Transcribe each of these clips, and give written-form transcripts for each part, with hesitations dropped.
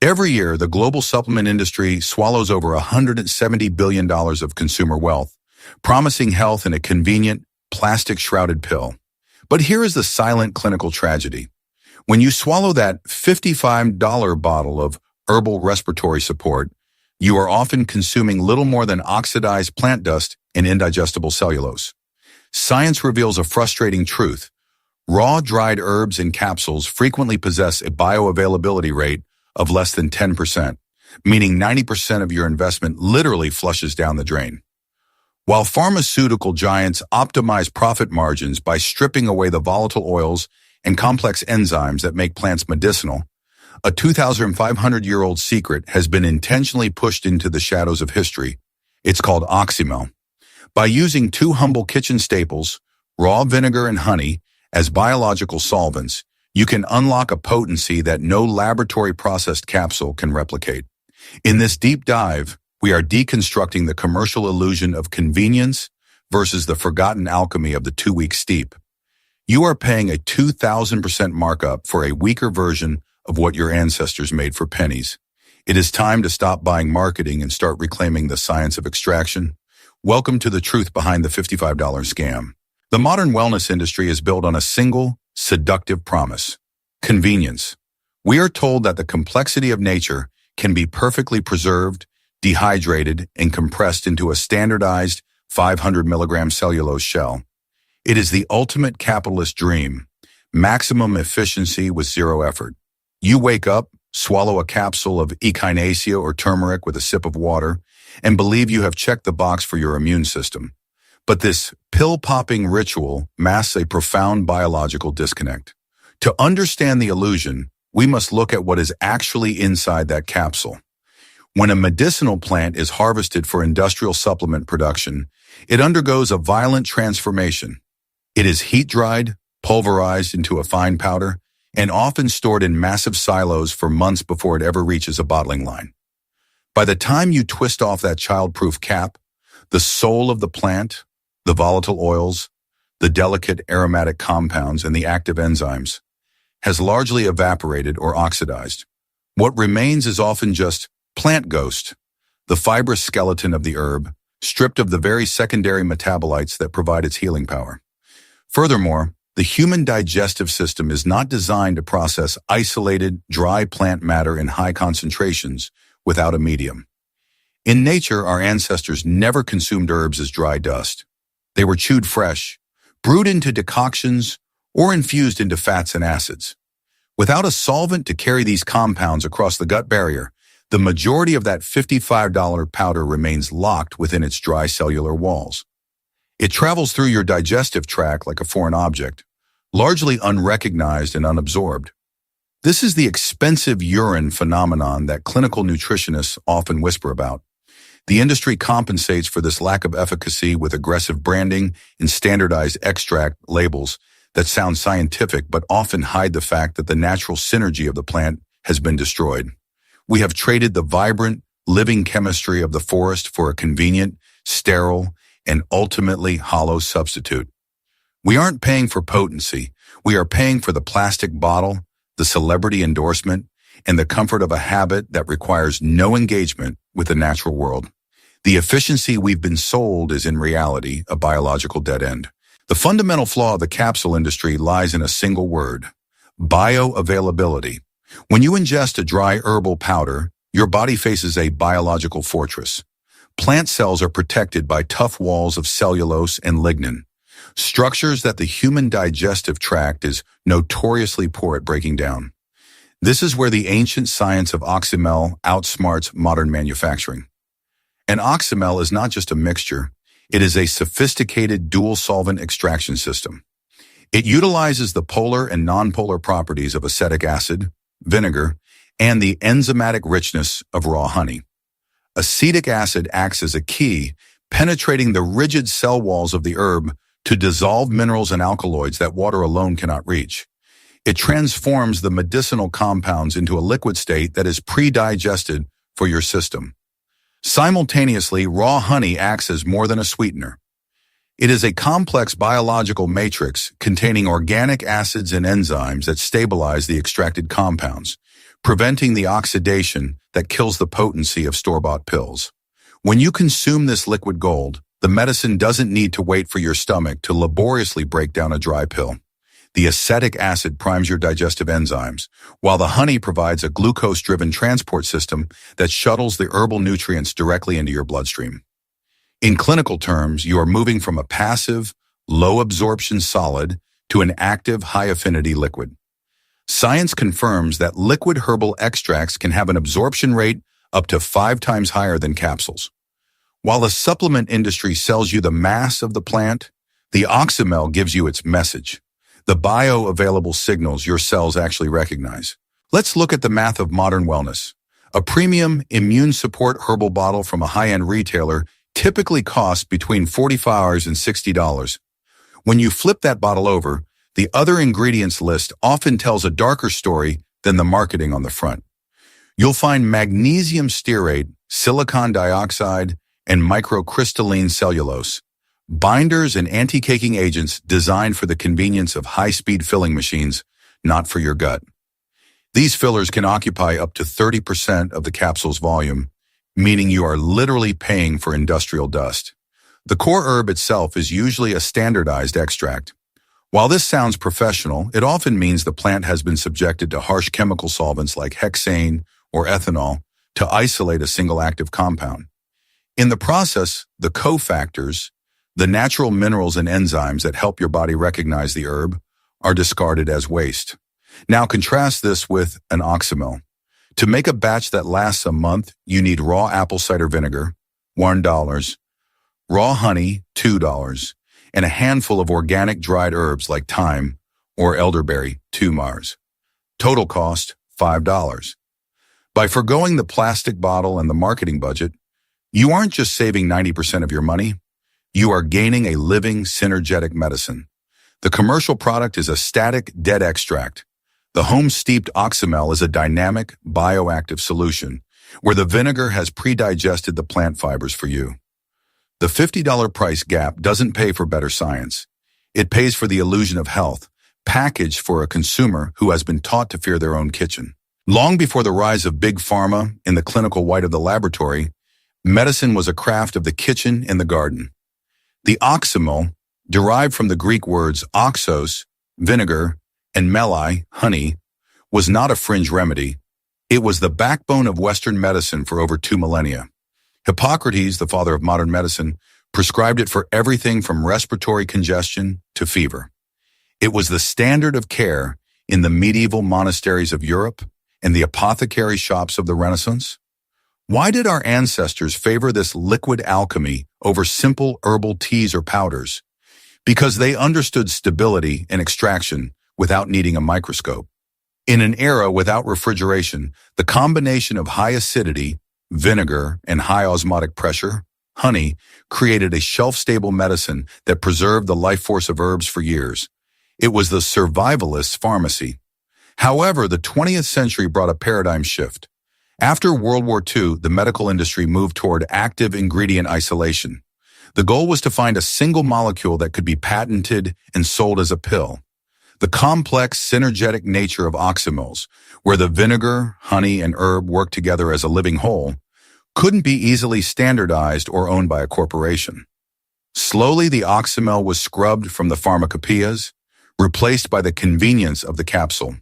Every year, the global supplement industry swallows over $170 billion of consumer wealth, promising health in a convenient, plastic-shrouded pill. But here is the silent clinical tragedy. When you swallow that $55 bottle of herbal respiratory support, you are often consuming little more than oxidized plant dust and indigestible cellulose. Science reveals a frustrating truth. Raw, dried herbs and capsules frequently possess a bioavailability rate of less than 10%, meaning 90% of your investment literally flushes down the drain. While pharmaceutical giants optimize profit margins by stripping away the volatile oils and complex enzymes that make plants medicinal, a 2,500-year-old secret has been intentionally pushed into the shadows of history. It's called Oxymel. By using two humble kitchen staples, raw vinegar and honey, as biological solvents, you can unlock a potency that no laboratory-processed capsule can replicate. In this deep dive, we are deconstructing the commercial illusion of convenience versus the forgotten alchemy of the 2-week steep. You are paying a 2,000% markup for a weaker version of what your ancestors made for pennies. It is time to stop buying marketing and start reclaiming the science of extraction. Welcome to the truth behind the $55 scam. The modern wellness industry is built on a single, seductive promise: convenience. We are told that the complexity of nature can be perfectly preserved, dehydrated, and compressed into a standardized 500 milligram cellulose shell. It is the ultimate capitalist dream: maximum efficiency with zero effort. You wake up, swallow a capsule of echinacea or turmeric with a sip of water, and believe you have checked the box for your immune system. But this pill-popping ritual masks a profound biological disconnect. To understand the illusion, we must look at what is actually inside that capsule. When a medicinal plant is harvested for industrial supplement production, it undergoes a violent transformation. It is heat-dried, pulverized into a fine powder, and often stored in massive silos for months before it ever reaches a bottling line. By the time you twist off that child-proof cap, the soul of the plant, the volatile oils, the delicate aromatic compounds, and the active enzymes, has largely evaporated or oxidized. What remains is often just plant ghost, the fibrous skeleton of the herb, stripped of the very secondary metabolites that provide its healing power. Furthermore, the human digestive system is not designed to process isolated, dry plant matter in high concentrations without a medium. In nature, our ancestors never consumed herbs as dry dust. They were chewed fresh, brewed into decoctions, or infused into fats and acids. Without a solvent to carry these compounds across the gut barrier, the majority of that $55 powder remains locked within its dry cellular walls. It travels through your digestive tract like a foreign object, largely unrecognized and unabsorbed. This is the expensive urine phenomenon that clinical nutritionists often whisper about. The industry compensates for this lack of efficacy with aggressive branding and standardized extract labels that sound scientific but often hide the fact that the natural synergy of the plant has been destroyed. We have traded the vibrant, living chemistry of the forest for a convenient, sterile, and ultimately hollow substitute. We aren't paying for potency. We are paying for the plastic bottle, the celebrity endorsement, and the comfort of a habit that requires no engagement with the natural world. The efficiency we've been sold is in reality a biological dead end. The fundamental flaw of the capsule industry lies in a single word: bioavailability. When you ingest a dry herbal powder, your body faces a biological fortress. Plant cells are protected by tough walls of cellulose and lignin, structures that the human digestive tract is notoriously poor at breaking down. This is where the ancient science of Oxymel outsmarts modern manufacturing. And Oxymel is not just a mixture, it is a sophisticated dual-solvent extraction system. It utilizes the polar and nonpolar properties of acetic acid, vinegar, and the enzymatic richness of raw honey. Acetic acid acts as a key, penetrating the rigid cell walls of the herb to dissolve minerals and alkaloids that water alone cannot reach. It transforms the medicinal compounds into a liquid state that is pre-digested for your system. Simultaneously, raw honey acts as more than a sweetener. It is a complex biological matrix containing organic acids and enzymes that stabilize the extracted compounds, preventing the oxidation that kills the potency of store-bought pills. When you consume this liquid gold, the medicine doesn't need to wait for your stomach to laboriously break down a dry pill. The acetic acid primes your digestive enzymes, while the honey provides a glucose-driven transport system that shuttles the herbal nutrients directly into your bloodstream. In clinical terms, you are moving from a passive, low-absorption solid to an active, high-affinity liquid. Science confirms that liquid herbal extracts can have an absorption rate up to 5 times higher than capsules. While the supplement industry sells you the mass of the plant, the Oxymel gives you its message, the bioavailable signals your cells actually recognize. Let's look at the math of modern wellness. A premium immune support herbal bottle from a high-end retailer typically costs between $45 and $60. When you flip that bottle over, the other ingredients list often tells a darker story than the marketing on the front. You'll find magnesium stearate, silicon dioxide, and microcrystalline cellulose, binders and anti-caking agents designed for the convenience of high-speed filling machines, not for your gut. These fillers can occupy up to 30% of the capsule's volume, meaning you are literally paying for industrial dust. The core herb itself is usually a standardized extract. While this sounds professional, it often means the plant has been subjected to harsh chemical solvents like hexane or ethanol to isolate a single active compound. In the process, the cofactors, the natural minerals and enzymes that help your body recognize the herb, are discarded as waste. Now contrast this with an Oxymel. To make a batch that lasts a month, you need raw apple cider vinegar, $1, raw honey, $2, and a handful of organic dried herbs like thyme or elderberry, 2 Mars. Total cost, $5. By forgoing the plastic bottle and the marketing budget, you aren't just saving 90% of your money, you are gaining a living, synergetic medicine. The commercial product is a static, dead extract. The home-steeped Oxymel is a dynamic, bioactive solution where the vinegar has pre-digested the plant fibers for you. The $50 price gap doesn't pay for better science. It pays for the illusion of health, packaged for a consumer who has been taught to fear their own kitchen. Long before the rise of big pharma in the clinical white of the laboratory, medicine was a craft of the kitchen and the garden. The Oxymel, derived from the Greek words oxos, vinegar, and melai, honey, was not a fringe remedy. It was the backbone of Western medicine for over 2 millennia. Hippocrates, the father of modern medicine, prescribed it for everything from respiratory congestion to fever. It was the standard of care in the medieval monasteries of Europe and the apothecary shops of the Renaissance. Why did our ancestors favor this liquid alchemy over simple herbal teas or powders? Because they understood stability and extraction without needing a microscope. In an era without refrigeration, the combination of high acidity, vinegar, and high osmotic pressure, honey, created a shelf-stable medicine that preserved the life force of herbs for years. It was the survivalist's pharmacy. However, the 20th century brought a paradigm shift. After World War II, the medical industry moved toward active ingredient isolation. The goal was to find a single molecule that could be patented and sold as a pill. The complex, synergetic nature of Oxymels, where the vinegar, honey, and herb work together as a living whole, couldn't be easily standardized or owned by a corporation. Slowly, the Oxymel was scrubbed from the pharmacopoeias, replaced by the convenience of the capsule.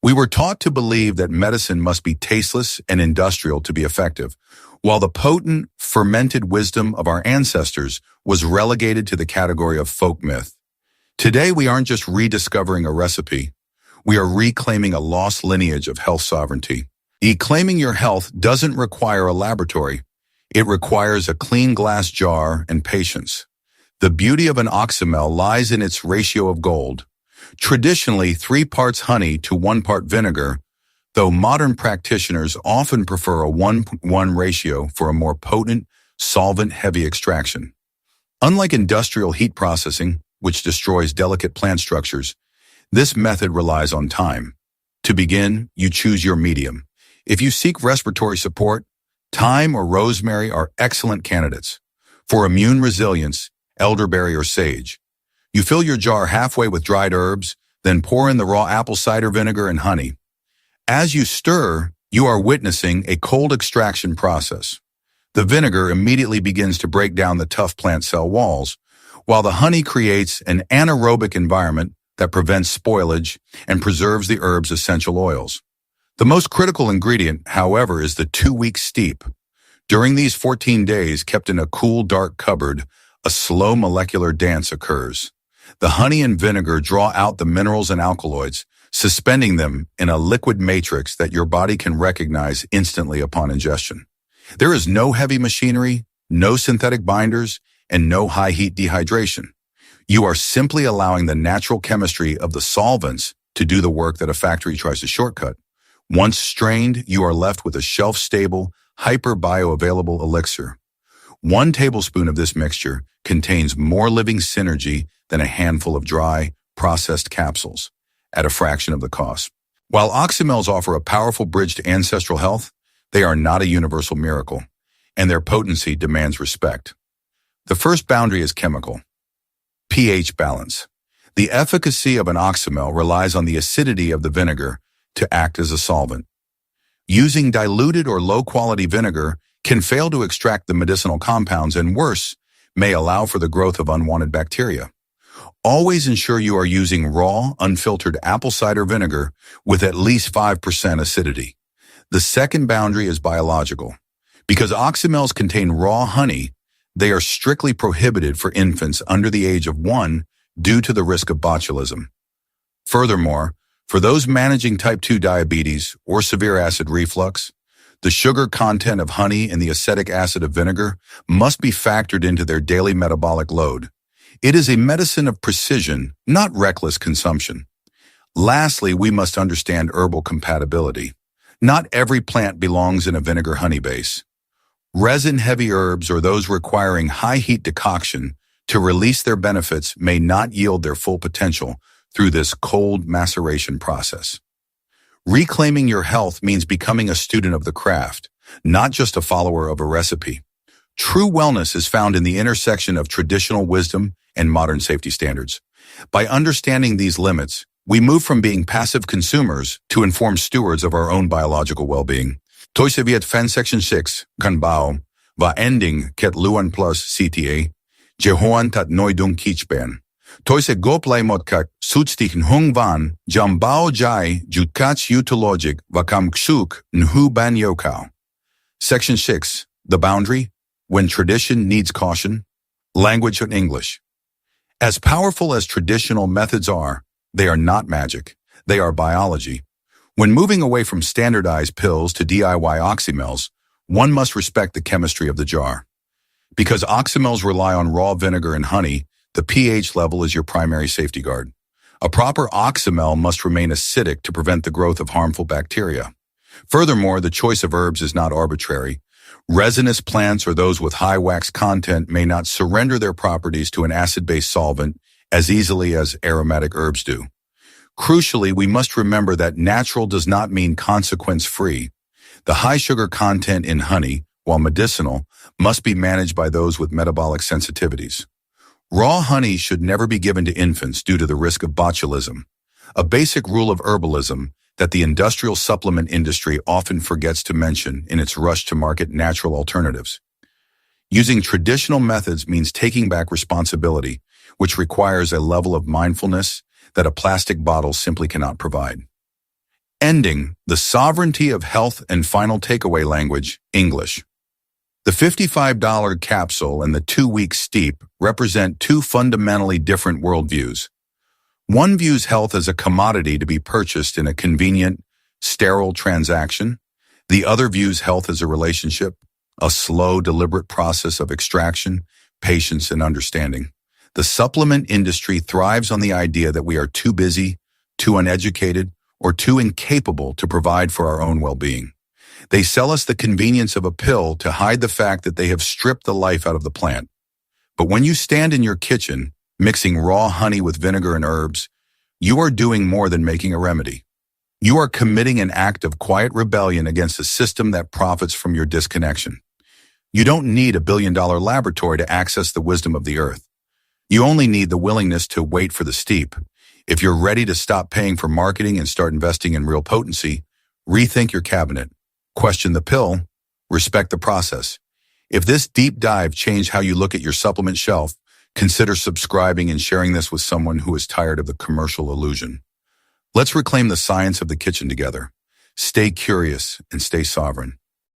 We were taught to believe that medicine must be tasteless and industrial to be effective, while the potent, fermented wisdom of our ancestors was relegated to the category of folk myth. Today, we aren't just rediscovering a recipe. We are reclaiming a lost lineage of health sovereignty. Reclaiming your health doesn't require a laboratory. It requires a clean glass jar and patience. The beauty of an Oxymel lies in its ratio of gold. Traditionally 3 parts honey to 1 part vinegar, though modern practitioners often prefer a 1:1 ratio for a more potent, solvent-heavy extraction. Unlike industrial heat processing, which destroys delicate plant structures, this method relies on time. To begin, you choose your medium. If you seek respiratory support, thyme or rosemary are excellent candidates. For immune resilience, elderberry or sage. You fill your jar halfway with dried herbs, then pour in the raw apple cider vinegar and honey. As you stir, you are witnessing a cold extraction process. The vinegar immediately begins to break down the tough plant cell walls, while the honey creates an anaerobic environment that prevents spoilage and preserves the herb's essential oils. The most critical ingredient, however, is the 2-week steep. During these 14 days, kept in a cool, dark cupboard, a slow molecular dance occurs. The honey and vinegar draw out the minerals and alkaloids, suspending them in a liquid matrix that your body can recognize instantly upon ingestion. There is no heavy machinery, no synthetic binders, and no high-heat dehydration. You are simply allowing the natural chemistry of the solvents to do the work that a factory tries to shortcut. Once strained, you are left with a shelf-stable, hyper-bioavailable elixir. 1 tablespoon of this mixture contains more living synergy than a handful of dry, processed capsules, at a fraction of the cost. While oxymels offer a powerful bridge to ancestral health, they are not a universal miracle, and their potency demands respect. The first boundary is chemical. pH balance. The efficacy of an oxymel relies on the acidity of the vinegar to act as a solvent. Using diluted or low-quality vinegar can fail to extract the medicinal compounds and, worse, may allow for the growth of unwanted bacteria. Always ensure you are using raw, unfiltered apple cider vinegar with at least 5% acidity. The second boundary is biological. Because oxymels contain raw honey, they are strictly prohibited for infants under the age of 1 due to the risk of botulism. Furthermore, for those managing type 2 diabetes or severe acid reflux, the sugar content of honey and the acetic acid of vinegar must be factored into their daily metabolic load. It is a medicine of precision, not reckless consumption. Lastly, we must understand herbal compatibility. Not every plant belongs in a vinegar-honey base. Resin-heavy herbs or those requiring high-heat decoction to release their benefits may not yield their full potential through this cold maceration process. Reclaiming your health means becoming a student of the craft, not just a follower of a recipe. True wellness is found in the intersection of traditional wisdom and modern safety standards. By understanding these limits, we move from being passive consumers to informed stewards of our own biological well-being. Toi se viet fan section 6, kan bao, va ending ket luan plus CTA, jehoan tat noidung kichben. Toi se goplay motkak sutstichen hung van, jam bao jai jutkach utologic vakam ksuk nhu ban yokao. Section 6, the boundary, when tradition needs caution. Language and English. As powerful as traditional methods are, they are not magic. They are biology. When moving away from standardized pills to DIY oxymels, one must respect the chemistry of the jar. Because oxymels rely on raw vinegar and honey, the pH level is your primary safety guard. A proper oxymel must remain acidic to prevent the growth of harmful bacteria. Furthermore, the choice of herbs is not arbitrary. Resinous plants or those with high wax content may not surrender their properties to an acid-based solvent as easily as aromatic herbs do. Crucially, we must remember that natural does not mean consequence-free. The high sugar content in honey, while medicinal, must be managed by those with metabolic sensitivities. Raw honey should never be given to infants due to the risk of botulism, a basic rule of herbalism that the industrial supplement industry often forgets to mention in its rush to market natural alternatives. Using traditional methods means taking back responsibility, which requires a level of mindfulness that a plastic bottle simply cannot provide. Ending, the sovereignty of health and final takeaway language, English. The $55 capsule and the 2-week steep represent two fundamentally different worldviews. One views health as a commodity to be purchased in a convenient, sterile transaction. The other views health as a relationship, a slow, deliberate process of extraction, patience, and understanding. The supplement industry thrives on the idea that we are too busy, too uneducated, or too incapable to provide for our own well-being. They sell us the convenience of a pill to hide the fact that they have stripped the life out of the plant. But when you stand in your kitchen, mixing raw honey with vinegar and herbs, you are doing more than making a remedy. You are committing an act of quiet rebellion against a system that profits from your disconnection. You don't need a billion-dollar laboratory to access the wisdom of the earth. You only need the willingness to wait for the steep. If you're ready to stop paying for marketing and start investing in real potency, Rethink your cabinet. Question the pill. Respect the process. If this deep dive changed how you look at your supplement shelf, consider subscribing and sharing this with someone who is tired of the commercial illusion. Let's reclaim the science of the kitchen together. Stay curious and stay sovereign.